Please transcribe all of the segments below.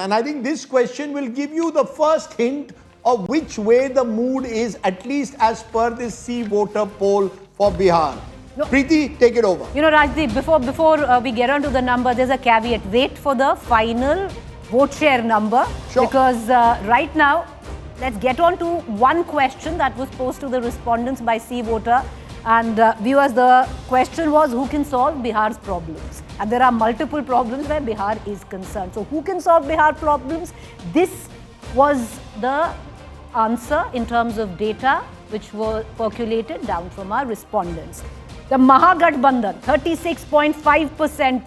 And I think this question will give you the first hint of which way the mood is, at least as per this See Voter poll for Bihar. No. Preeti, take it over. You know, Rajdeep, before we get on to the number, there's a caveat. Wait for the final vote share number. Sure. Because right now, let's get on to one question that was posed to the respondents by See Voter. And viewers, the question was, who can solve Bihar's problems? And there are multiple problems where Bihar is concerned. So who can solve Bihar problems? This was the answer in terms of data which were percolated down from our respondents. The Mahagathbandhan, 36.5%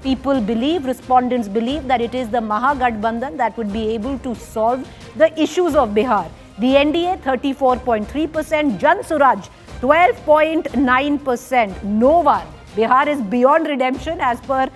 people believe, respondents believe that it is the Mahagathbandhan that would be able to solve the issues of Bihar. The NDA, 34.3%, Jan Suraj, 12.9%. No one. Bihar is beyond redemption as per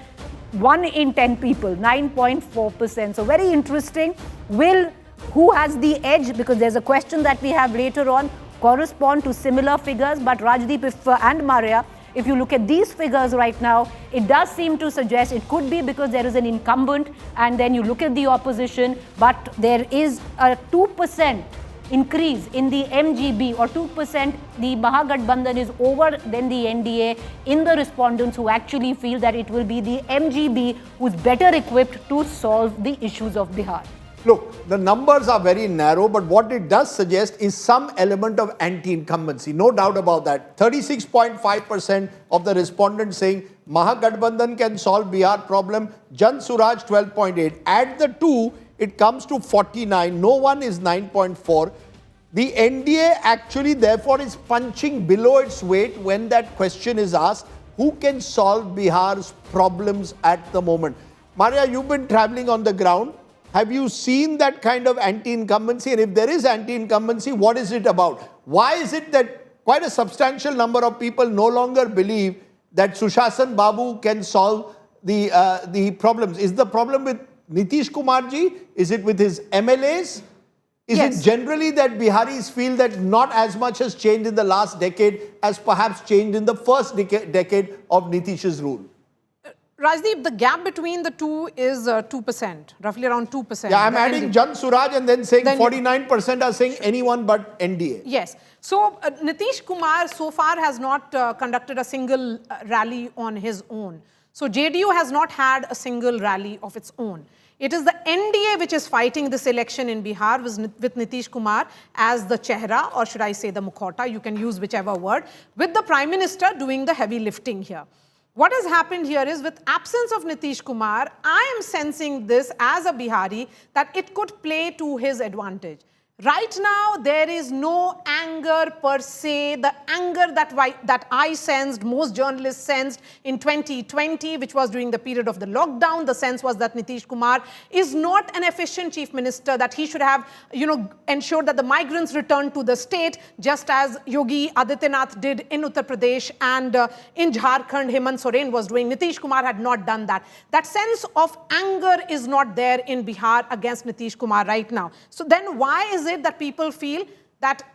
1 in 10 people, 9.4%. So very interesting. Who has the edge? Because there's a question that we have later on, correspond to similar figures. But Rajdeep and Maria, if you look at these figures right now, it does seem to suggest it could be because there is an incumbent, and then you look at the opposition, but there is a 2% increase in the MGB, or 2%, the Mahagathbandhan is over than the NDA in the respondents who actually feel that it will be the MGB who's better equipped to solve the issues of Bihar. Look, the numbers are very narrow, but what it does suggest is some element of anti-incumbency. No doubt about that. 36.5% of the respondents saying Mahagathbandhan can solve Bihar problem. Jan Suraj 12.8. Add the two, it comes to 49. No one is 9.4. The NDA actually therefore is punching below its weight when that question is asked, who can solve Bihar's problems at the moment? Maria, you've been traveling on the ground. Have you seen that kind of anti-incumbency? And if there is anti-incumbency, what is it about? Why is it that quite a substantial number of people no longer believe that Sushasan Babu can solve the problems? Is the problem with Nitish Kumar ji? Is it with his MLAs? Is it generally that Biharis feel that not as much has changed in the last decade as perhaps changed in the first decade of Nitish's rule? Rajdeep, the gap between the two is 2%, roughly around 2%. Yeah, I'm adding Jan Suraj and then saying 49% are saying anyone but NDA. Yes. So Nitish Kumar so far has not conducted a single rally on his own. So JDU has not had a single rally of its own. It is the NDA which is fighting this election in Bihar with Nitish Kumar as the chehra, or should I say the mukhota, you can use whichever word, with the Prime Minister doing the heavy lifting here. What has happened here is, with absence of Nitish Kumar, I am sensing this as a Bihari that it could play to his advantage. Right now, there is no anger per se. The anger that I sensed, most journalists sensed in 2020, which was during the period of the lockdown, the sense was that Nitish Kumar is not an efficient chief minister, that he should have, ensured that the migrants return to the state, just as Yogi Adityanath did in Uttar Pradesh and in Jharkhand, Hemant Soren was doing. Nitish Kumar had not done that. That sense of anger is not there in Bihar against Nitish Kumar right now. So then why is it that people feel that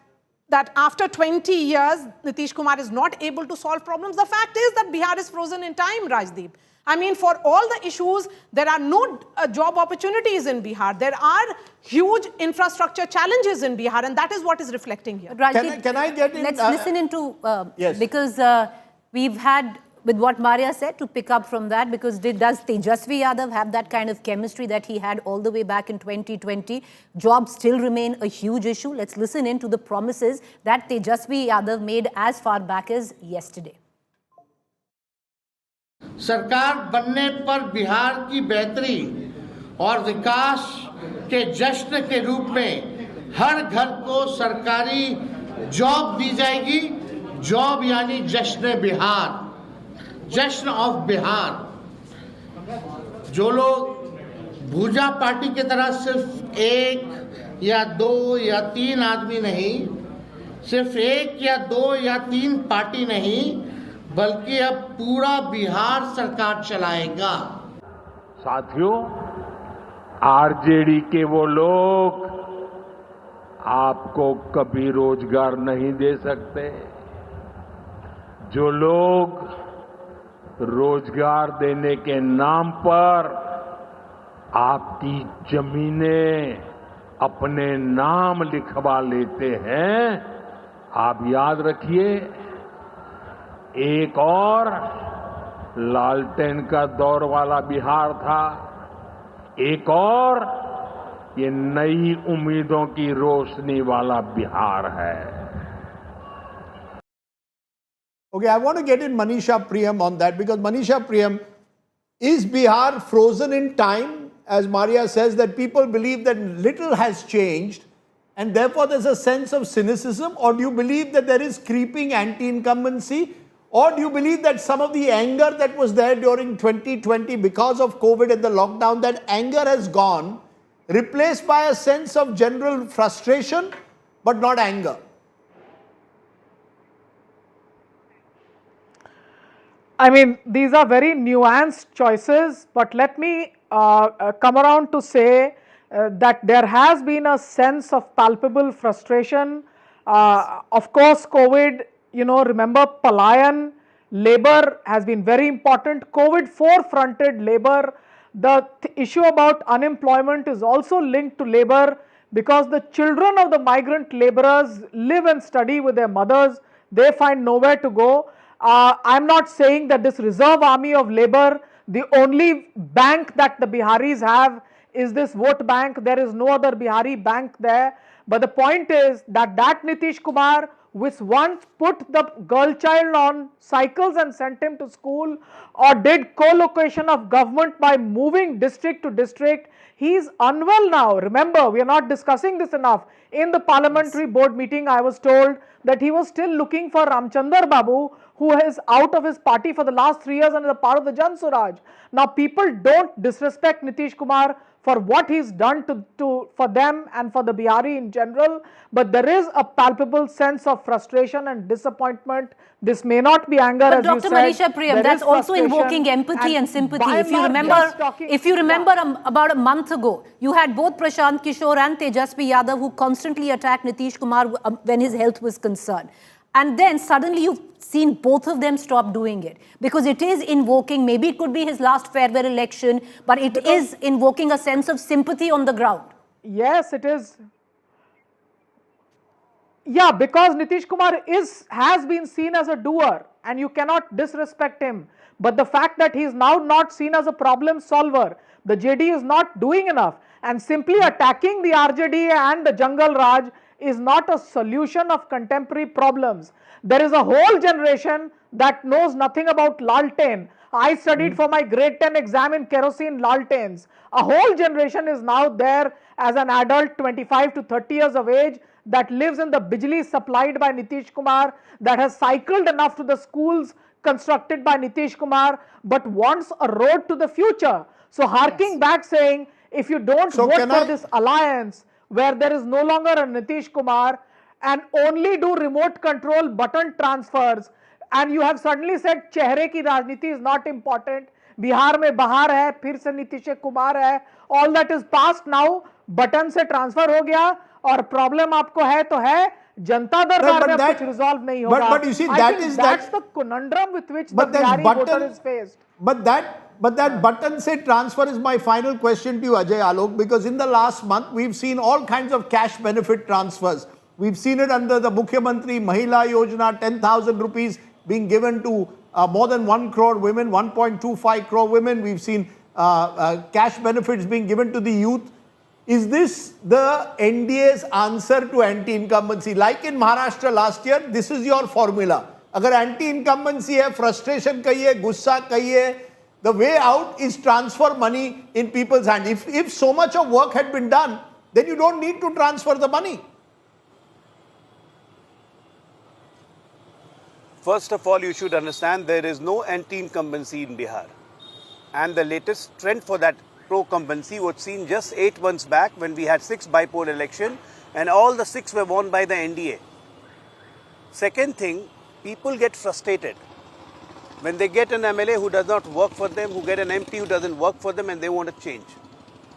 after 20 years, Nitish Kumar is not able to solve problems? The fact is that Bihar is frozen in time, Rajdeep. I mean, for all the issues, there are no job opportunities in Bihar. There are huge infrastructure challenges in Bihar, and that is what is reflecting here. Rajdeep, can I get in? Let's listen into, yes. Because we've had, with what Maria said, to pick up from that, because does Tejashwi Yadav have that kind of chemistry that he had all the way back in 2020? Jobs still remain a huge issue. Let's listen in to the promises that Tejashwi Yadav made as far back as yesterday. सरकार बनने पर बिहार की बेहतरी और विकास के जश्न के रूप में हर घर को सरकारी जॉब दी जाएगी. जॉब यानी जश्न बिहार, जश्न ऑफ बिहार. जो लोग भूजा पार्टी की तरह सिर्फ 1 या 2 या 3 आदमी नहीं, सिर्फ 1 या 2 या 3 पार्टी नहीं, बल्कि अब पूरा बिहार सरकार चलाएगा. साथियों, आरजेडी के वो लोग आपको कभी रोजगार नहीं दे सकते. जो लोग रोजगार देने के नाम पर आपकी जमीनें अपने नाम लिखवा लेते हैं। आप याद रखिए, एक और लालटेन का दौर वाला बिहार था, एक और ये नई उम्मीदों की रोशनी वाला बिहार है। Okay, I want to get in Manisha Priyam on that, because Manisha Priyam, is Bihar frozen in time? As Maria says, that people believe that little has changed and therefore there's a sense of cynicism, or do you believe that there is creeping anti-incumbency, or do you believe that some of the anger that was there during 2020 because of COVID and the lockdown, that anger has gone, replaced by a sense of general frustration but not anger? I mean, these are very nuanced choices, but let me come around to say that there has been a sense of palpable frustration. Of course, COVID, remember Palayan, labor has been very important. COVID forefronted labor. The issue about unemployment is also linked to labor, because the children of the migrant laborers live and study with their mothers. They find nowhere to go. I'm not saying that this reserve army of labor, the only bank that the Biharis have is this vote bank. There is no other Bihari bank there. But the point is that Nitish Kumar, which once put the girl child on cycles and sent him to school, or did co-location of government by moving district to district, he is unwell now. Remember, we are not discussing this enough. In the parliamentary board meeting, I was told that he was still looking for Ramchandar Babu, who is out of his party for the last 3 years and is a part of the Jan Suraj. Now, people don't disrespect Nitish Kumar for what he's done for them and for the Bihari in general, but there is a palpable sense of frustration and disappointment. This may not be anger, but as Dr. you said. Manisha Priyam, that's also invoking empathy and sympathy. If you remember, about a month ago, you had both Prashant Kishore and Tejashwi Yadav who constantly attacked Nitish Kumar when his health was concerned. And then suddenly you've seen both of them stop doing it, because it is invoking, maybe it could be his last farewell election, but it is invoking a sense of sympathy on the ground. Yes, it is. Yeah, because Nitish Kumar has been seen as a doer and you cannot disrespect him. But the fact that he is now not seen as a problem solver, the JD is not doing enough, and simply attacking the RJD and the Jungle Raj is not a solution of contemporary problems. There is a whole generation that knows nothing about Lalten. I studied for my grade 10 exam in kerosene Laltens. A whole generation is now there as an adult, 25 to 30 years of age, that lives in the bijli supplied by Nitish Kumar, that has cycled enough to the schools constructed by Nitish Kumar, but wants a road to the future. So harking back saying, if you don't vote for this alliance, where there is no longer a Nitish Kumar and only do remote control button transfers, and you have suddenly said chehre ki rajniti is not important, Bihar mein bahar hai, phir se Nitish Kumar hai, all that is past now, button se transfer ho gaya, और problem आपको है तो है, जनता दरबार में कुछ resolve नहीं होगा. But you see, that's the conundrum with which the Bihari voter is faced. But that button say transfer is my final question to you, Ajay Alok, because in the last month we've seen all kinds of cash benefit transfers. We've seen it under the Mukhyamantri Mahila Yojana, 10,000 rupees being given to more than 1 crore women, 1.25 crore women. We've seen cash benefits being given to the youth. Is this the NDA's answer to anti-incumbency? Like in Maharashtra last year, this is your formula. Agar anti-incumbency hai, frustration kahiye, gussa kahiye, the way out is transfer money in people's hands. If so much of work had been done, then you don't need to transfer the money. First of all, you should understand there is no anti-incumbency in Bihar. And the latest trend for that pro-incumbency was seen just 8 months back when we had 6 by-poll election and all the 6 were won by the NDA. Second thing, people get frustrated when they get an MLA who does not work for them, who get an MP who doesn't work for them, and they want to change.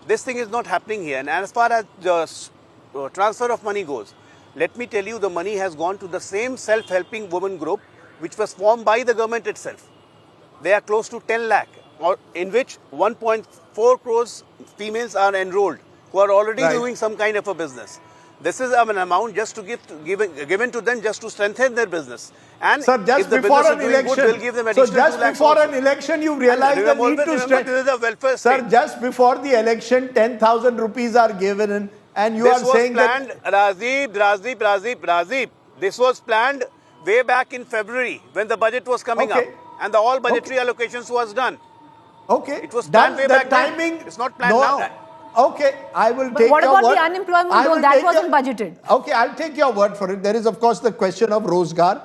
This thing is not happening here. And as far as the transfer of money goes, let me tell you, the money has gone to the same self-helping women group which was formed by the government itself. They are close to 10 lakh. or in which 1.4 crores females are enrolled who are already Right. doing some kind of a business. This is an amount just to given to them just to strengthen their business. And Sir, just if the before business an is doing election, good, we'll give them so additional just 2 lakhs before also. an election, you realize the need to Remember, strengthen. this is a welfare Sir, state. just before the election, 10,000 rupees are given, and you This are was saying planned, that. Rajeev. This was planned way back in February when the budget was coming Okay. up and the all budgetary allocations was done. Okay, It was planned way the back then. timing. It's not planned now. Okay, I will But take what your about word. the unemployment I though? will That take wasn't budgeted. Okay, I'll take your word for it. There is, of course, the question of Rozgar.